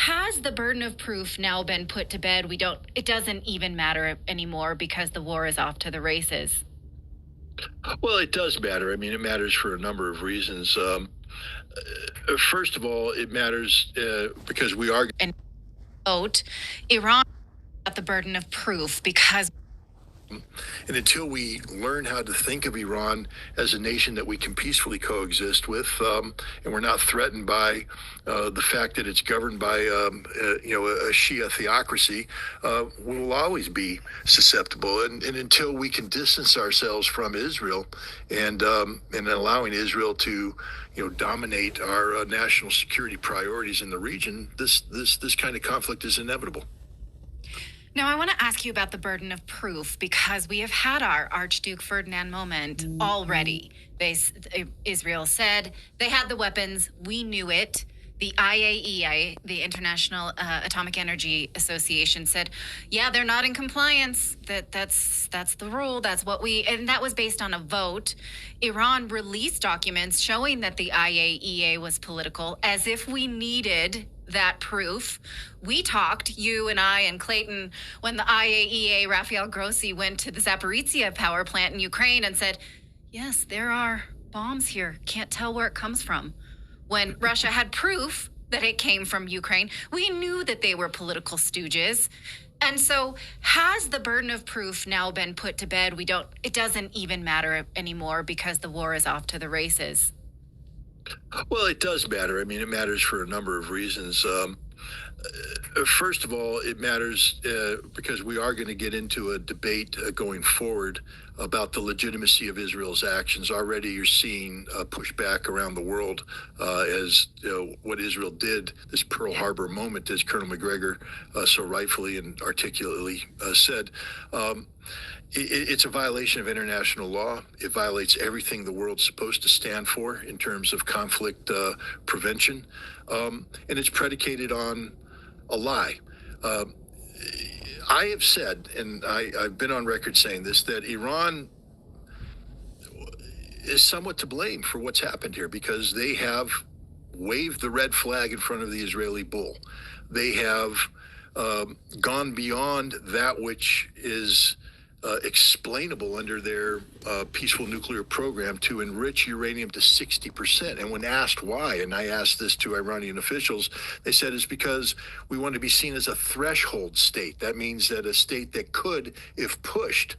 has the burden of proof now been put to bed? It doesn't even matter anymore because the war is off to the races. Well, it does matter. I mean, it matters for a number of reasons. First of all, it matters because we are. And vote, Iran got the burden of proof because. And until we learn how to think of Iran as a nation that we can peacefully coexist with, and we're not threatened by the fact that it's governed by, a Shia theocracy, we will always be susceptible. And until we can distance ourselves from Israel and allowing Israel to, dominate our national security priorities in the region, this kind of conflict is inevitable. Now, I want to ask you about the burden of proof because we have had our Archduke Ferdinand moment already. Israel said they had the weapons. We knew it. The IAEA, the International Atomic Energy Association, said, yeah, they're not in compliance. That's the rule. And that was based on a vote. Iran released documents showing that the IAEA was political, as if we needed that proof. We talked, you and I and Clayton, when the IAEA, Rafael Grossi, went to the Zaporizhia power plant in Ukraine and said, yes, there are bombs here. Can't tell where it comes from. When Russia had proof that it came from Ukraine, we knew that they were political stooges. And so has the burden of proof now been put to bed? It doesn't even matter anymore because the war is off to the races. Well, it does matter. I mean, it matters for a number of reasons. First of all, it matters because we are going to get into a debate going forward about the legitimacy of Israel's actions. Already you're seeing pushback around the world as what Israel did, this Pearl Harbor moment, as Colonel Macgregor so rightfully and articulately said. It's a violation of international law. It violates everything the world's supposed to stand for in terms of conflict prevention. And it's predicated on a lie. I have said, and I've been on record saying this, that Iran is somewhat to blame for what's happened here because they have waved the red flag in front of the Israeli bull. They have gone beyond that which is explainable under their peaceful nuclear program to enrich uranium to 60%. And when asked why, and I asked this to Iranian officials, they said it's because we want to be seen as a threshold state. That means that a state that could, if pushed,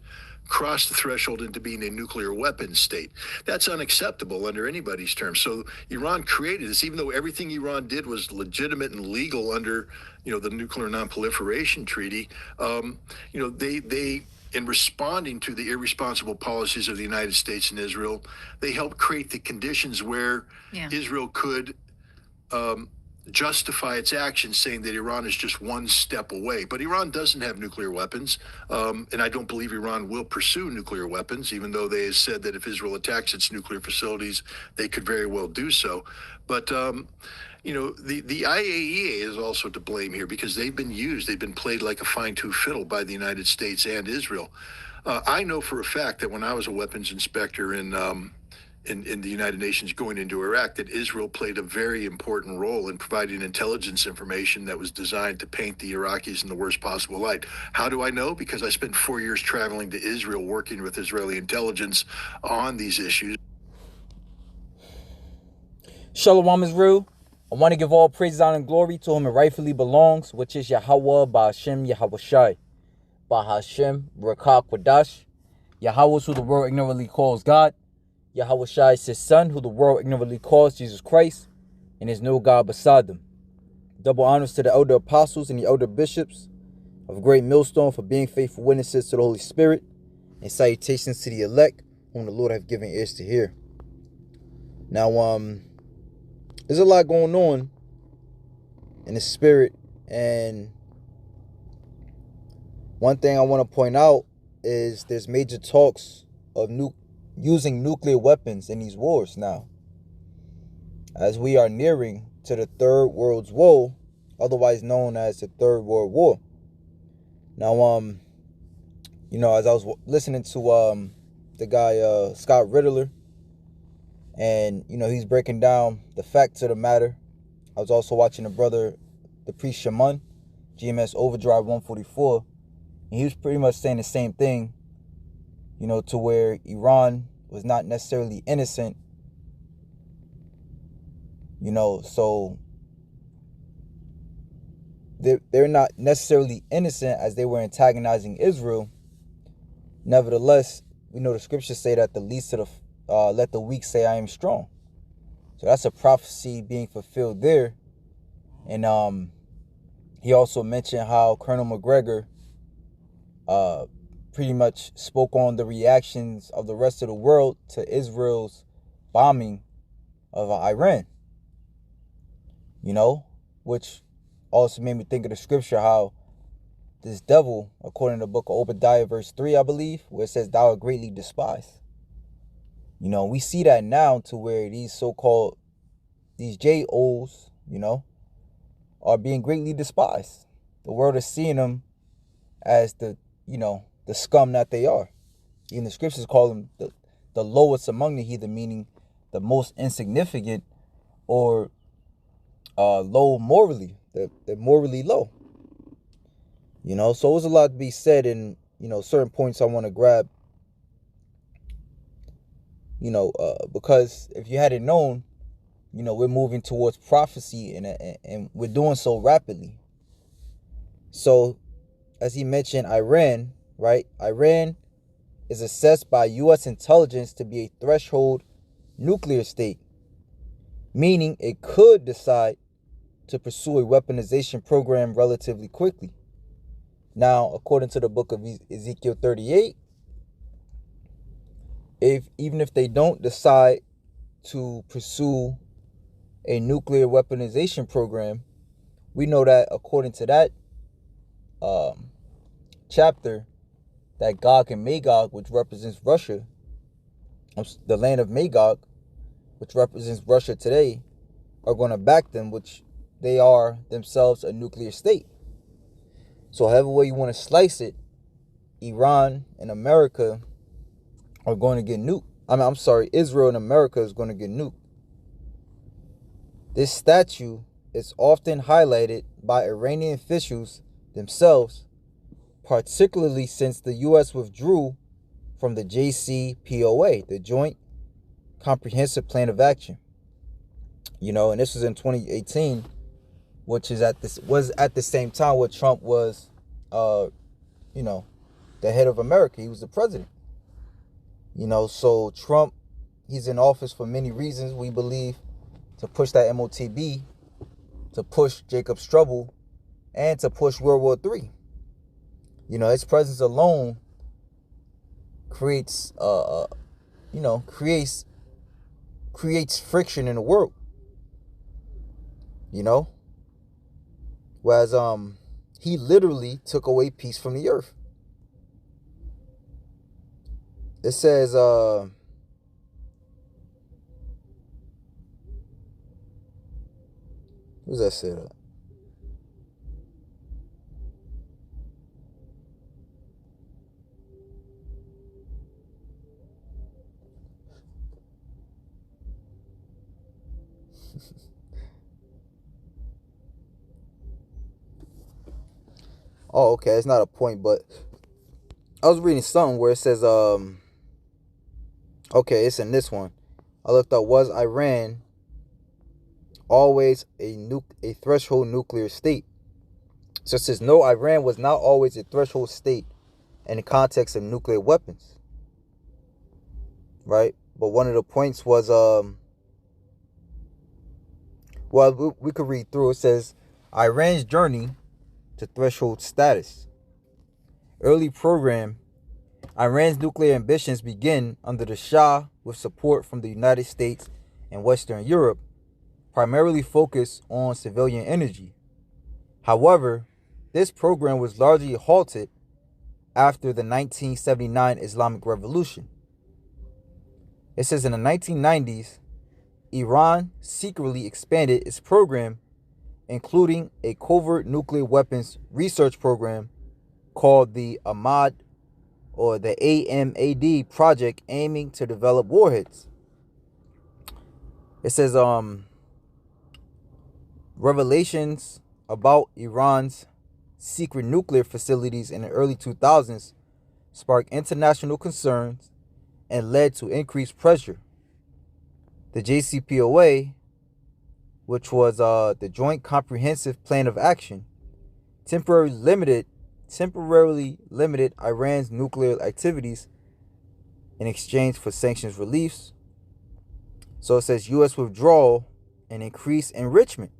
cross the threshold into being a nuclear weapons state. That's unacceptable under anybody's terms. So Iran created this, even though everything Iran did was legitimate and legal under, the Nuclear Non-Proliferation Treaty. They in responding to the irresponsible policies of the United States and Israel, they helped create the conditions where Israel could justify its actions, saying that Iran is just one step away. But Iran doesn't have nuclear weapons, and I don't believe Iran will pursue nuclear weapons, even though they have said that if Israel attacks its nuclear facilities, they could very well do so. But the IAEA is also to blame here because they've been played like a fine-tooth fiddle by the United States and Israel. I know for a fact that when I was a weapons inspector in the United Nations going into Iraq, that Israel played a very important role in providing intelligence information that was designed to paint the Iraqis in the worst possible light. How do I know? Because I spent 4 years traveling to Israel working with Israeli intelligence on these issues. Shalom Israel. I want to give all praise, honor, and glory to whom it rightfully belongs, which is Yahweh, Ba'ashem, Yahweh Shai, Ba'ashem, Rakah Quadash. Yahweh is who the world ignorantly calls God. Yahweh Shai is his son, who the world ignorantly calls Jesus Christ, and there's no God beside them. Double honors to the elder apostles and the elder bishops of Great Millstone for being faithful witnesses to the Holy Spirit, and salutations to the elect, whom the Lord have given ears to hear. Now, there's a lot going on in the spirit, and one thing I want to point out is there's major talks of using nuclear weapons in these wars now, as we are nearing to the Third World War, otherwise known as the Third World War. Now, as I was listening to the guy Scott Riddler, and he's breaking down the facts of the matter. I was also watching a brother the priest Shaman, GMS Overdrive 144, and he was pretty much saying the same thing, to where Iran was not necessarily innocent, so they're not necessarily innocent as they were antagonizing Israel. Nevertheless, we know the scriptures say that the least of the let the weak say I am strong. So that's a prophecy being fulfilled there. And he also mentioned how Colonel McGregor pretty much spoke on the reactions of the rest of the world to Israel's bombing of Iran. Which also made me think of the scripture how this devil, according to the book of Obadiah, verse 3, I believe, where it says, thou art greatly despised. We see that now to where these so-called, these J.O.s, are being greatly despised. The world is seeing them as the scum that they are. Even the scriptures call them the lowest among the heathen, meaning the most insignificant or low morally. They're morally low. So there's a lot to be said, and certain points I want to grab. Because if you hadn't known, we're moving towards prophecy, and we're doing so rapidly. So, as he mentioned, Iran, right? Iran is assessed by U.S. intelligence to be a threshold nuclear state, meaning it could decide to pursue a weaponization program relatively quickly. Now, according to the book of Ezekiel 38, even if they don't decide to pursue a nuclear weaponization program, we know that according to that chapter, that Gog and Magog, which represents Russia, the land of Magog, which represents Russia today, are going to back them, which they are themselves a nuclear state. So however way you want to slice it, Iran and America are going to get nuked. Israel and America is going to get nuked. This statue is often highlighted by Iranian officials themselves, particularly since the U.S. withdrew from the JCPOA, the Joint Comprehensive Plan of Action. And this was in 2018, which was at the same time where Trump was, the head of America. He was the president. So Trump, he's in office for many reasons, we believe, to push that MOTB, to push Jacob Strubble, and to push World War III. His presence alone creates friction in the world. Whereas he literally took away peace from the earth. It says who's that said that? Oh, okay, it's not a point, but I was reading something where it says, okay, it's in this one. I looked up, was Iran always a threshold nuclear state? So it says, no, Iran was not always a threshold state in the context of nuclear weapons. Right? But one of the points was, we could read through. It says, Iran's journey to threshold status. Early program, Iran's nuclear ambitions begin under the Shah with support from the United States and Western Europe, primarily focused on civilian energy. However, this program was largely halted after the 1979 Islamic Revolution. It says in the 1990s, Iran secretly expanded its program, including a covert nuclear weapons research program called the Ahmad or the AMAD project, aiming to develop warheads. It says revelations about Iran's secret nuclear facilities in the early 2000s sparked international concerns and led to increased pressure. The JCPOA, which was the Joint Comprehensive Plan of Action, temporarily limited Iran's nuclear activities in exchange for sanctions reliefs. So it says U.S. withdrawal and increased enrichment.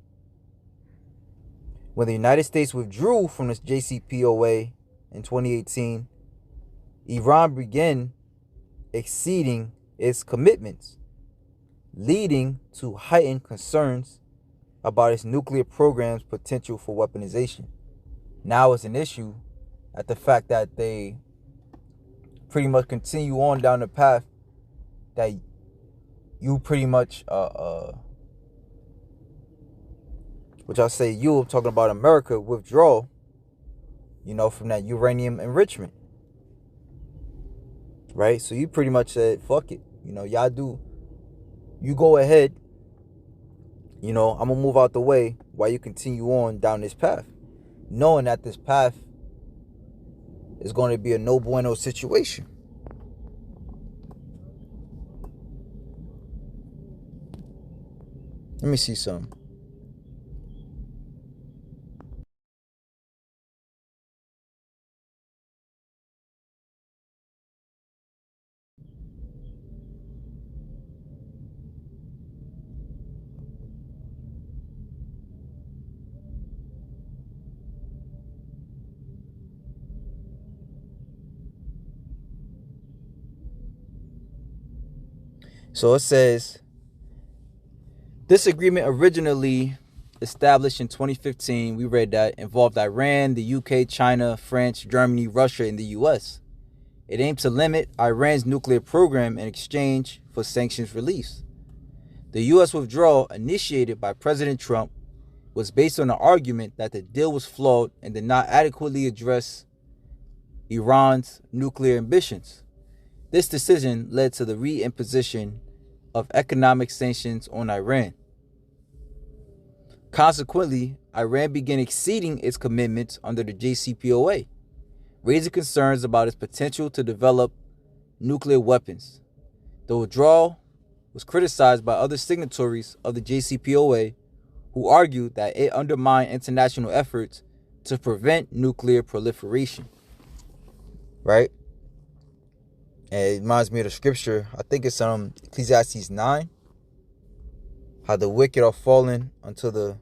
When the United States withdrew from the JCPOA in 2018, Iran began exceeding its commitments, leading to heightened concerns about its nuclear program's potential for weaponization. Now it's an issue at the fact that they pretty much continue on down the path that you pretty much which I say you, I'm talking about America, withdraw, from that uranium enrichment. Right? So you pretty much said, fuck it. Y'all do. You go ahead. I'm going to move out the way while you continue on down this path. Knowing that this path is going to be a no bueno situation. Let me see something. So it says, this agreement originally established in 2015, we read that, involved Iran, the UK, China, France, Germany, Russia, and the US. It aimed to limit Iran's nuclear program in exchange for sanctions reliefs. The US withdrawal, initiated by President Trump, was based on the argument that the deal was flawed and did not adequately address Iran's nuclear ambitions. This decision led to the reimposition of economic sanctions on Iran. Consequently, Iran began exceeding its commitments under the JCPOA, raising concerns about its potential to develop nuclear weapons. The withdrawal was criticized by other signatories of the JCPOA, who argued that it undermined international efforts to prevent nuclear proliferation. Right? And it reminds me of the scripture, I think it's Ecclesiastes 9, how the wicked are fallen unto the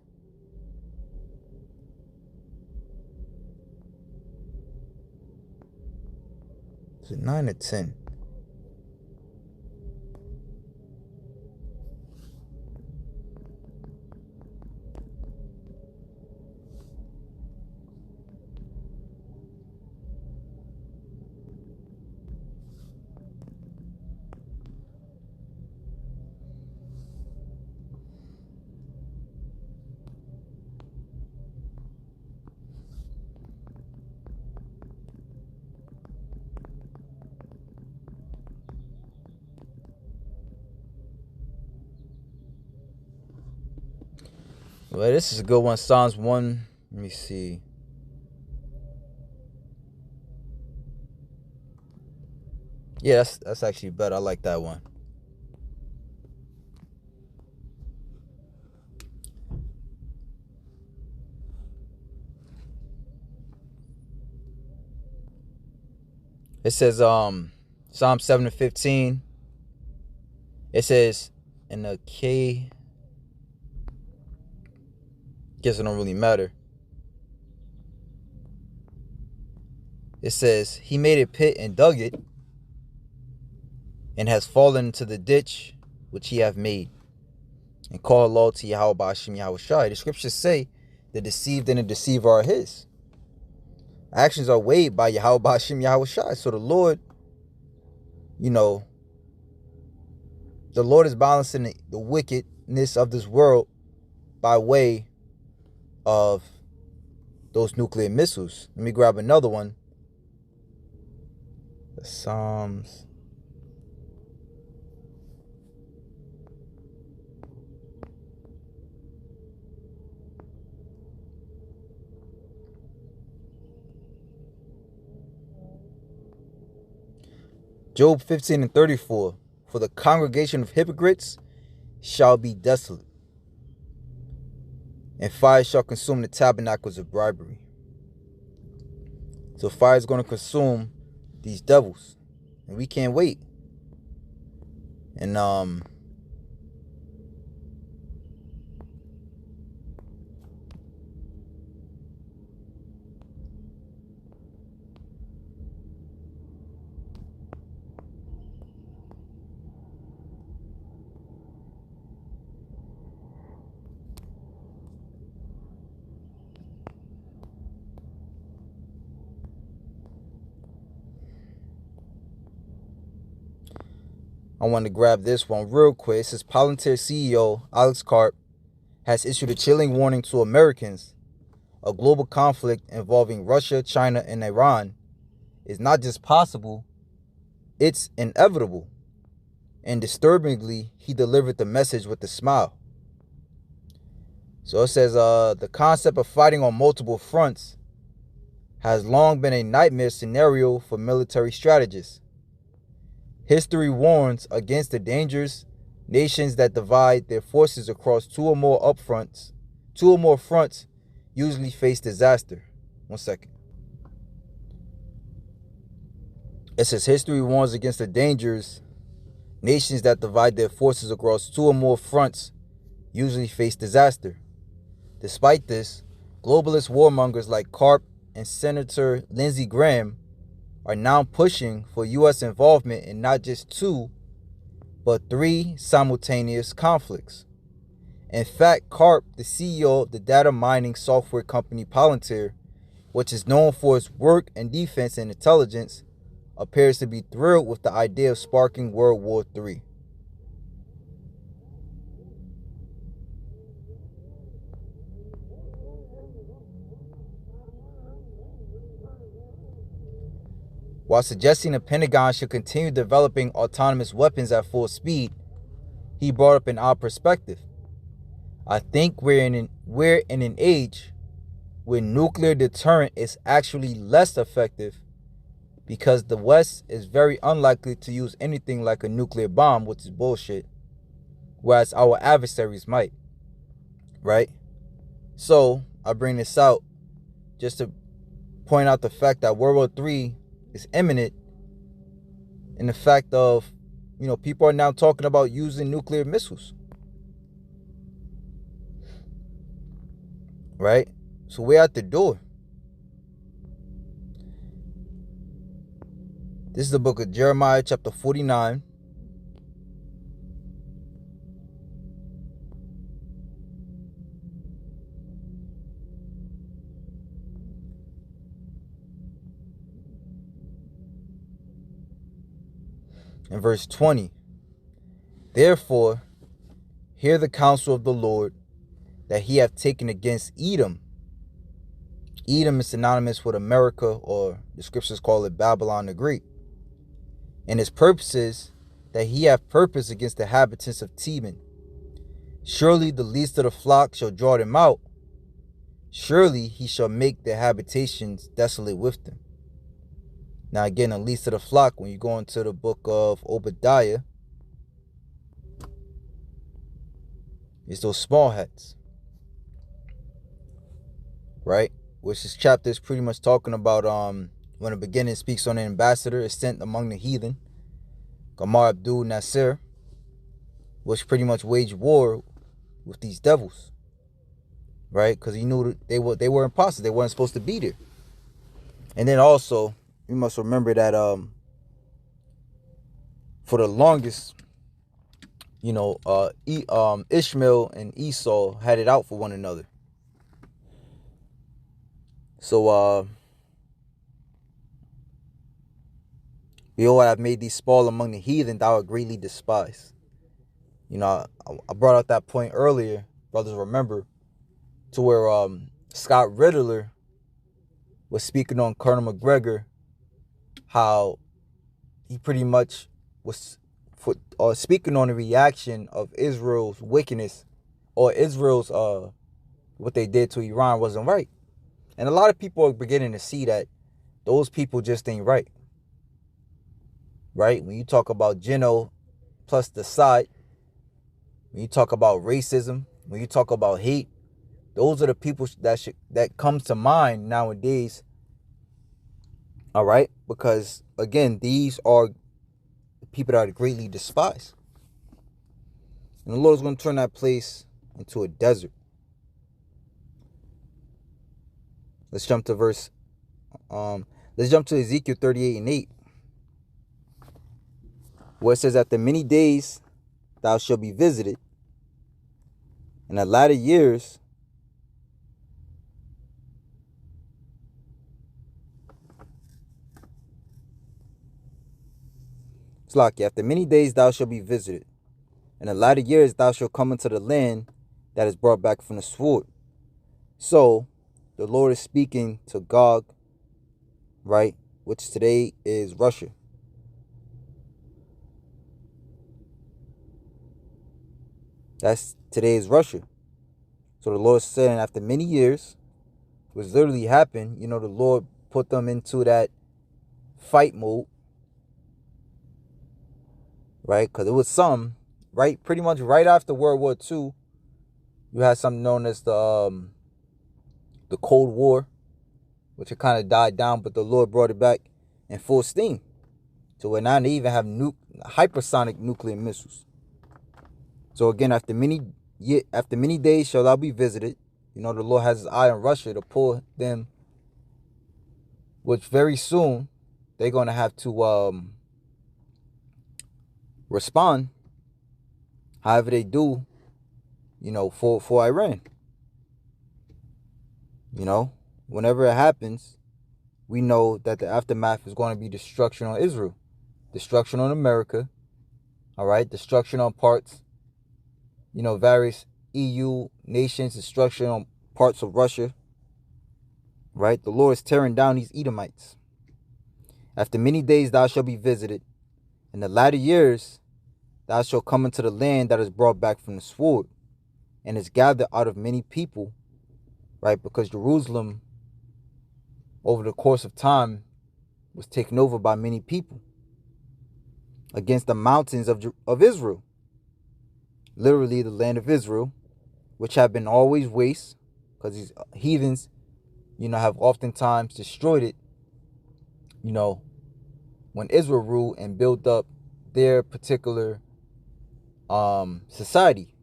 is it 9 or 10? Well, this is a good one. Psalms 1. Let me see. Yeah, that's actually better. I like that one. It says Psalm 7:15. It says in the K. Guess it don't really matter. It says, he made a pit and dug it, and has fallen into the ditch which he hath made, and called law to Yahweh Ba'ashim Yahweh Shai. The scriptures say the deceived and the deceiver are his. Actions are weighed by Yahweh Ba'ashim Yahweh Shai. So the Lord is balancing the wickedness of this world by way of those nuclear missiles. Let me grab another one. The Psalms. Job 15:34, for the congregation of hypocrites shall be desolate, and fire shall consume the tabernacles of bribery. So fire is going to consume these devils, and we can't wait. And I want to grab this one real quick. It says Palantir CEO Alex Karp has issued a chilling warning to Americans. A global conflict involving Russia, China, and Iran is not just possible, it's inevitable. And disturbingly, he delivered the message with a smile. So it says the concept of fighting on multiple fronts has long been a nightmare scenario for military strategists. History warns against the dangers. Nations that divide their forces across two or more fronts usually face disaster. One second. It says history warns against the dangers. Nations that divide their forces across two or more fronts usually face disaster. Despite this, globalist warmongers like Karp and Senator Lindsey Graham are now pushing for U.S. involvement in not just 2, but 3 simultaneous conflicts. In fact, Karp, the CEO of the data mining software company Palantir, which is known for its work in defense and intelligence, appears to be thrilled with the idea of sparking World War III. While suggesting the Pentagon should continue developing autonomous weapons at full speed, he brought up an odd perspective. I think we're in an age where nuclear deterrent is actually less effective because the West is very unlikely to use anything like a nuclear bomb, which is bullshit, whereas our adversaries might, right? So I bring this out just to point out the fact that World War III is imminent, in the fact of, people are now talking about using nuclear missiles. Right? So we're at the door. This is the book of Jeremiah, chapter 49. In verse 20, therefore, hear the counsel of the Lord that he hath taken against Edom. Edom is synonymous with America, or the scriptures call it Babylon the Great. And his purposes that he hath purpose against the inhabitants of Teman. Surely the least of the flock shall draw them out. Surely he shall make their habitations desolate with them. Now again, the least of the flock, when you go into the book of Obadiah, it's those small hats, right? Which this chapter is pretty much talking about when the beginning speaks on an ambassador is sent among the heathen, Gamar Abdul Nasir, which pretty much waged war with these devils, right? Because he knew that they were imposters. They weren't supposed to be there. And then also, you must remember that for the longest, Ishmael and Esau had it out for one another. So behold, I have made thee small among the heathen, thou art greatly despised. I brought out that point earlier, brothers remember, to where Scott Riddler was speaking on Colonel McGregor, how he pretty much was speaking on the reaction of Israel's wickedness, or Israel's what they did to Iran wasn't right. And a lot of people are beginning to see that those people just ain't right. right? When you talk about Geno plus the side, when you talk about racism, when you talk about hate, those are the people that comes to mind nowadays. All right, because again, these are the people that are greatly despised, and the Lord is going to turn that place into a desert. Let's jump to Ezekiel 38:8, where it says, "After many days thou shalt be visited, in the latter years it's like after many days thou shalt be visited. In the latter years thou shalt come into the land that is brought back from the sword." So the Lord is speaking to Gog, right, which today is Russia. That's today's Russia. So the Lord is saying after many years, which literally happened, the Lord put them into that fight mode, right? Because it was some, right, pretty much right after World War II, you had something known as the Cold War, which had kind of died down, but the Lord brought it back in full steam. So where now they even have hypersonic nuclear missiles. So again, after many days shall thou be visited. The Lord has his eye on Russia to pull them, which very soon they're going to have to respond however they do, for Iran. Whenever it happens, we know that the aftermath is going to be destruction on Israel, destruction on America, all right, destruction on parts, various EU nations, destruction on parts of Russia, right? The Lord is tearing down these Edomites. After many days thou shalt be visited. In the latter years thou shalt come into the land that is brought back from the sword, and is gathered out of many people, right? Because Jerusalem, over the course of time, was taken over by many people against the mountains of Israel. Literally the land of Israel, which have been always waste, because these heathens, have oftentimes destroyed it, when Israel ruled and built up their particular society.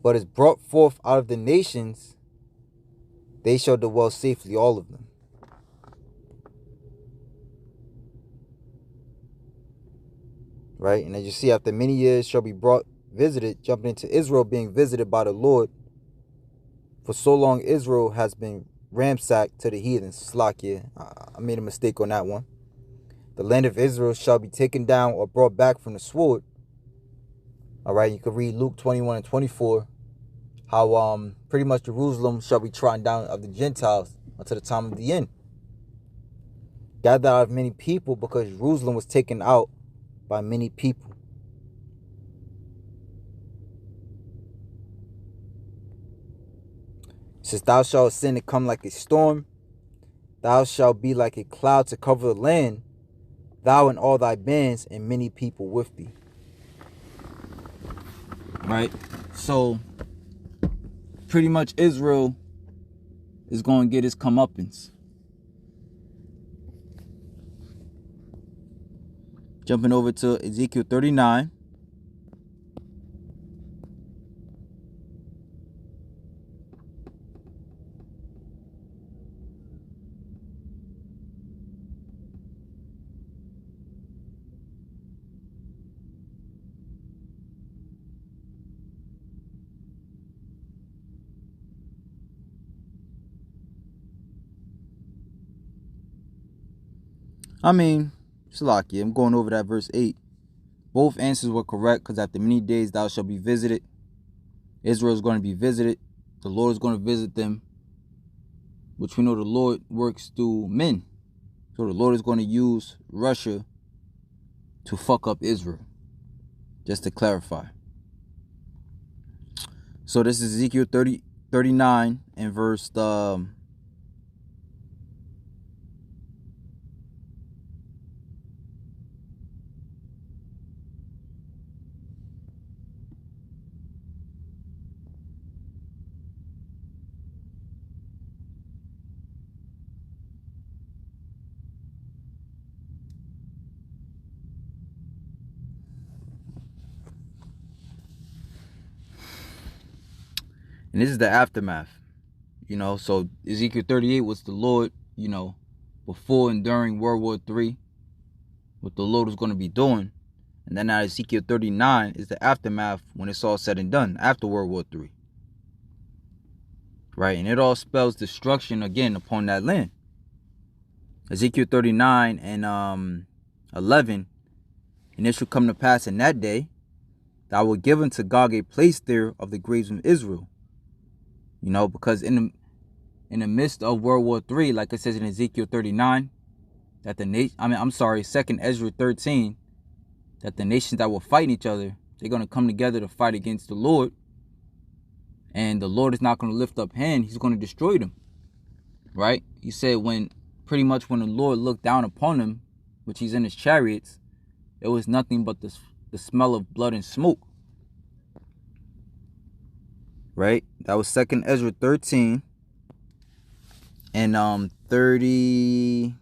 But is brought forth out of the nations, they shall dwell safely, all of them. Right? And as you see, after many years shall be visited, jumping into Israel being visited by the Lord. For so long Israel has been ransacked to the heathens. Slakia, I made a mistake on that one. The land of Israel shall be taken down or brought back from the sword. All right, you can read Luke 21 and 24. How pretty much Jerusalem shall be trodden down of the Gentiles until the time of the end. Gathered out of many people, because Jerusalem was taken out by many people. Since thou shalt ascend and come like a storm, thou shalt be like a cloud to cover the land, thou and all thy bands, and many people with thee. Right? So pretty much Israel is going to get its comeuppance. Jumping over to Ezekiel 39. Salakia, I'm going over that verse 8. Both answers were correct, because after many days thou shalt be visited. Israel is going to be visited. The Lord is going to visit them, which we know the Lord works through men. So the Lord is going to use Russia to fuck up Israel. Just to clarify. So this is Ezekiel 39 and verse 8. And this is the aftermath. So Ezekiel 38 was the Lord, before and during World War III, what the Lord was going to be doing. And then now Ezekiel 39 is the aftermath when it's all said and done after World War III. Right? And it all spells destruction again upon that land. Ezekiel 39 and 11, and it shall come to pass in that day that I will give unto Gog a place there of the graves of Israel. Because in the midst of World War III, like it says in Ezekiel 39, that Second Ezra 13, that the nations that were fighting each other, they're going to come together to fight against the Lord. And the Lord is not going to lift up hand. He's going to destroy them. Right? He said when the Lord looked down upon them, which he's in his chariots, it was nothing but the smell of blood and smoke. Right? That was 2nd Ezra 13 and 30.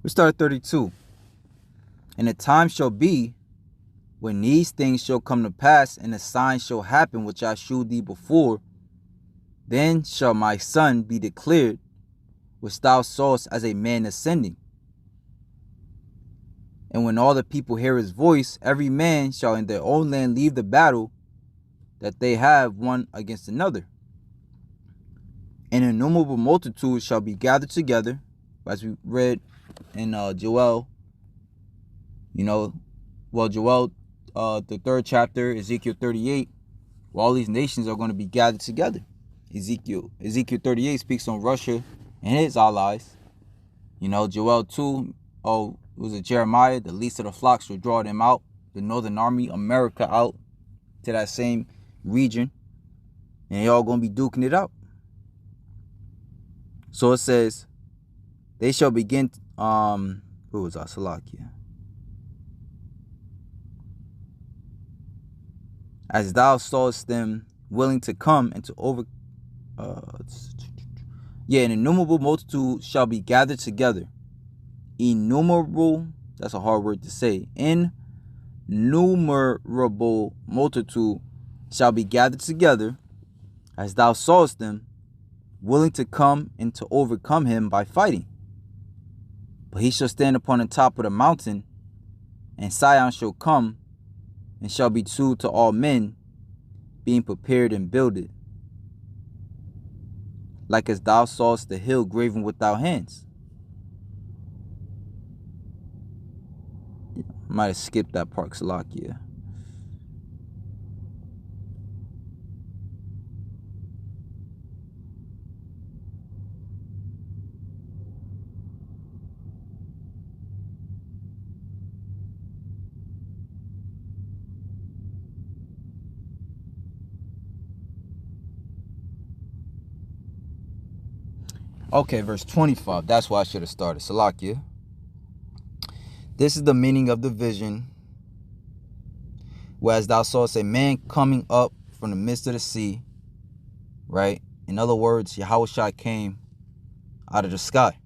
We start 32. And the time shall be when these things shall come to pass, and the sign shall happen which I shewed thee before. Then shall my son be declared, which thou sawest as a man ascending. And when all the people hear his voice, every man shall in their own land leave the battle that they have one against another. An innumerable multitude shall be gathered together, as we read in Joel. Joel, the 3rd chapter, Ezekiel 38, where all these nations are going to be gathered together. Ezekiel 38 speaks on Russia and his allies. Joel 2, was it Jeremiah? The least of the flocks shall draw them out. The northern army, America, out to that same region. And they all going to be duking it out. So it says, they shall begin, who was that? Salakia. As thou sawest them willing to come and to an innumerable multitude shall be gathered together. Innumerable, that's a hard word to say. Innumerable multitude shall be gathered together, as thou sawest them, willing to come and to overcome him by fighting. But he shall stand upon the top of the mountain, and Sion shall come, and shall be true to all men, being prepared and builded, like as thou sawest the hill graven with thy hands. I might have skipped that part, Salakia. Okay, verse 25. That's why I should have started. Salakia. This is the meaning of the vision. Whereas thou sawest a man coming up from the midst of the sea. Right? In other words, Yahushua came out of the sky.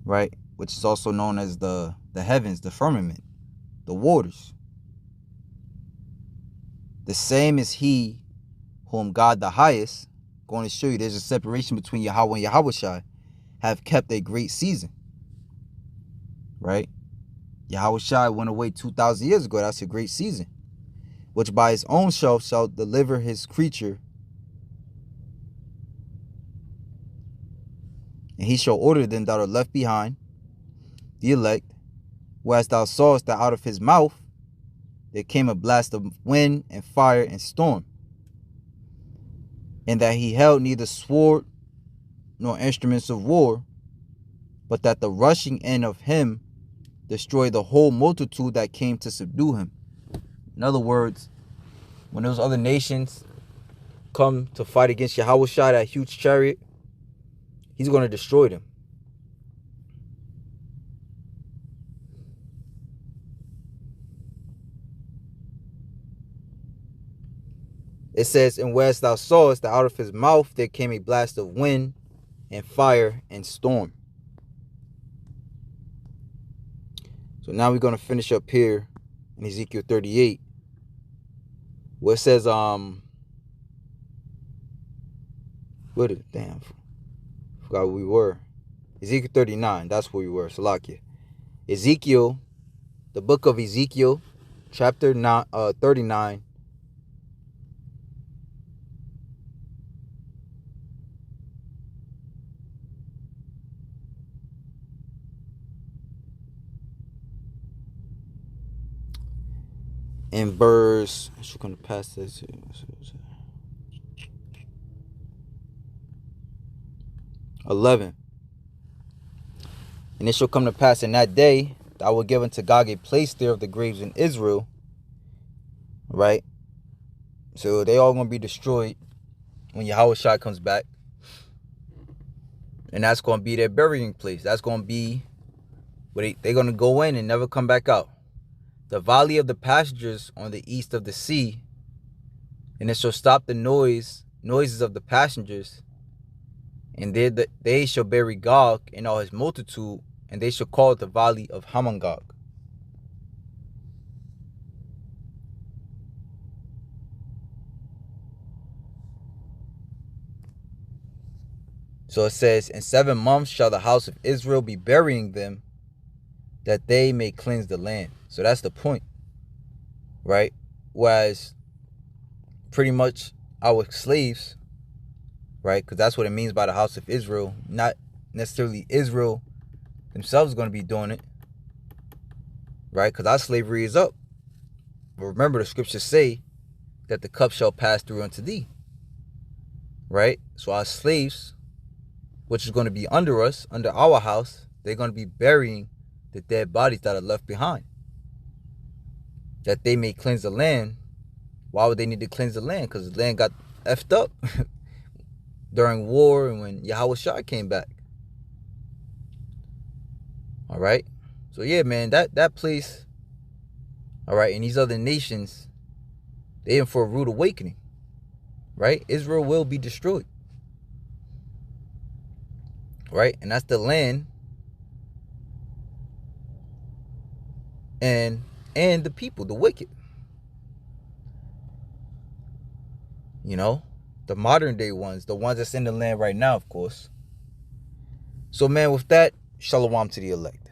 Right? Which is also known as the heavens, the firmament, the waters. The same is he whom God the highest, going to show you there's a separation between Yahweh and Yahushua, have kept a great season. Right? Yahushua went away 2,000 years ago. That's a great season. Which by his own self shall deliver his creature. And he shall order them that are left behind, the elect. Whereas thou sawest that out of his mouth there came a blast of wind and fire and storm. And that he held neither sword nor instruments of war, but that the rushing in of him destroyed the whole multitude that came to subdue him. In other words, when those other nations come to fight against Yahushua, that huge chariot, he's going to destroy them. It says, and whereas thou sawest that out of his mouth there came a blast of wind and fire and storm. So now we're going to finish up here in Ezekiel 38, where it says, what is it? Damn, forgot where we were. Ezekiel 39, that's where we were, Salakia. Ezekiel, the book of Ezekiel, chapter 39. In verse, I'm just going to pass this. 11. And it shall come to pass in that day that I will give unto Gog a place there of the graves in Israel. Right? So they all going to be destroyed when Yahushua comes back. And that's going to be their burying place. That's going to be where they're going to go in and never come back out. The valley of the pastures on the east of the sea. And it shall stop the noises of the passengers. And they shall bury Gog and all his multitude, and they shall call it the valley of Hamongog. So it says, in 7 months shall the house of Israel be burying them, that they may cleanse the land. So that's the point, right? Whereas pretty much our slaves, right? Because that's what it means by the house of Israel. Not necessarily Israel themselves going to be doing it, right? Because our slavery is up. But remember, the scriptures say that the cup shall pass through unto thee, right? So our slaves, which is going to be under us, under our house, they're going to be burying the dead bodies that are left behind, that they may cleanse the land. Why would they need to cleanse the land? Because the land got effed up during war and when Yahushua came back. All right. So yeah, man, that place, all right, and these other nations, they in for a rude awakening, right? Israel will be destroyed, right? And that's the land and the people, the wicked. You know, the modern day ones, the ones that's in the land right now, of course. So, man, with that, shalom to the elect.